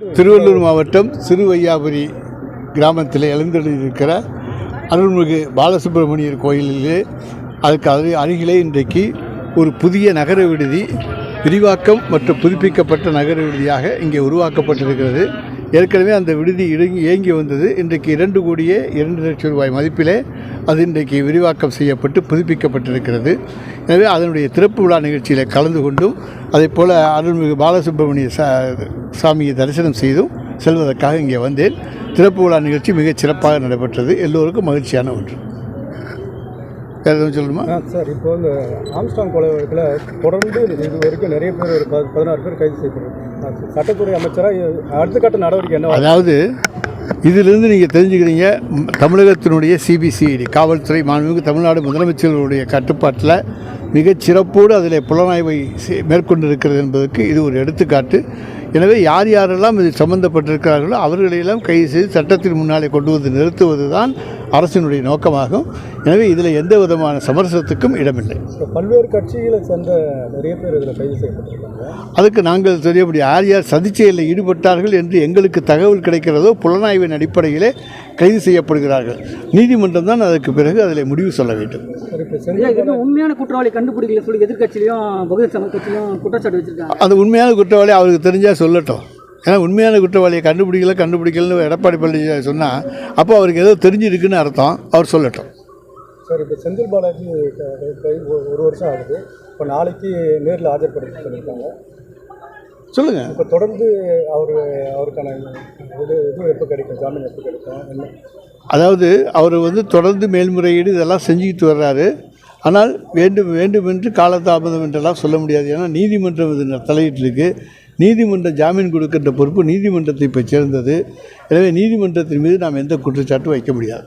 திருவள்ளூர் மாவட்டம் சிறுவையாபுரி கிராமத்தில் எழுந்தருளியிருக்கிற அருள்மிகு பாலசுப்பிரமணியர் கோயிலிலே அதுக்கு அருகிலே இன்றைக்கு ஒரு புதிய நகர விடுதி விரிவாக்கம் மற்றும் புதுப்பிக்கப்பட்ட நகர விடுதியாக இங்கே உருவாக்கப்பட்டிருக்கிறது. ஏற்கனவே அந்த விடுதி இயங்கி வந்தது. இன்றைக்கு 2 கோடியே 2 லட்சம் ரூபாய் மதிப்பிலே அது இன்றைக்கு விரிவாக்கம் செய்யப்பட்டு புதுப்பிக்கப்பட்டிருக்கிறது. எனவே அதனுடைய திறப்பு விழா நிகழ்ச்சியில் கலந்து கொண்டும் அதேபோல் அருள்மிகு பாலசுப்பிரமணிய சாமியை தரிசனம் செய்தும் செல்வதற்காக இங்கே வந்தேன். திறப்பு விழா நிகழ்ச்சி மிகச் சிறப்பாக நடைபெற்றது. எல்லோருக்கும் மகிழ்ச்சியான ஒன்று. வேறு எதுவும் சொல்லணுமா சார்? இப்போ இந்த ஆம்ஸ்டாங் கொலை வழக்கில் தொடர்ந்து இது வரைக்கும் நிறைய பேர் ஒரு 16 பேர் கைது செய்யப்படுறாங்க. சட்டத்துறை அமைச்சராக அடுத்த கட்ட நடவடிக்கை என்ன? அதாவது இதிலிருந்து நீங்கள் தெரிஞ்சுக்கிறீங்க, தமிழகத்தினுடைய சிபிசிஐடி காவல்துறை மாண்புமிகு தமிழ்நாடு முதலமைச்சர்களுடைய கட்டுப்பாட்டில் மிகச் சிறப்போடு அதில் புலனாய்வை மேற்கொண்டிருக்கிறது என்பதற்கு இது ஒரு எடுத்துக்காட்டு. எனவே யாரெல்லாம் இதில் சம்பந்தப்பட்டிருக்கிறார்களோ அவர்களையெல்லாம் கைது செய்து சட்டத்தின் முன்னாலே கொண்டு வந்து நிறுத்துவது தான் அரசினுடைய நோக்கமாகும். எனவே இதில் எந்த விதமான சமரசத்துக்கும் இடமில்லை. பல்வேறு கட்சிகளை சேர்ந்த நிறைய பேர் இதில் கைது செய்யப்பட்டிருக்காங்க. அதுக்கு நாங்கள் தெரியப்படி யார் சதிச்செயலில் ஈடுபட்டார்கள் என்று எங்களுக்கு தகவல் கிடைக்கிறதோ புலனாய்வின் அடிப்படையிலே கைது செய்யப்படுகிறார்கள். நீதிமன்றம் தான் அதற்கு பிறகு அதில் முடிவு சொல்ல வேண்டும். உண்மையான குற்றவாளி கண்டுபிடிக்கல சொல்லி எதிர்கட்சியிலையும் பகுஜன் சமாஜ் கட்சியிலும் குற்றச்சாட்டு வச்சிருக்காங்க. அந்த உண்மையான குற்றவாளி அவருக்கு தெரிஞ்சால் சொல்லட்டும். ஏன்னா உண்மையான குற்றவாளியை கண்டுபிடிக்கலன்னு எடப்பாடி பழனிசாமி சொன்னால் அப்போ அவருக்கு ஏதோ தெரிஞ்சிருக்குன்னு அர்த்தம். அவர் சொல்லட்டும். சார், இப்போ செந்தில் பாலாஜி 1 வருஷம் ஆகுது. இப்போ நாளைக்கு நேரில் ஆஜர்படுத்த சொல்லியிருக்காங்க. சொல்லுங்கள். இப்போ தொடர்ந்து அவருக்கான இது எப்போ கிடைக்கும்? ஜாமீன் எப்போ கிடைக்கும்? என்ன? அதாவது அவர் தொடர்ந்து மேல்முறையீடு இதெல்லாம் செஞ்சுக்கிட்டு வர்றாரு. ஆனால் வேண்டும் என்று காலதாமதம் என்றெல்லாம் சொல்ல முடியாது. ஏன்னா நீதிமன்றம் இது தலையிட்டிருக்கு. நீதிமன்றம் ஜாமீன் கொடுக்கின்ற பொறுப்பு நீதிமன்றத்தை இப்போ சேர்ந்தது. எனவே நீதிமன்றத்தின் மீது நாம் எந்த குற்றச்சாட்டும் வைக்க முடியாது.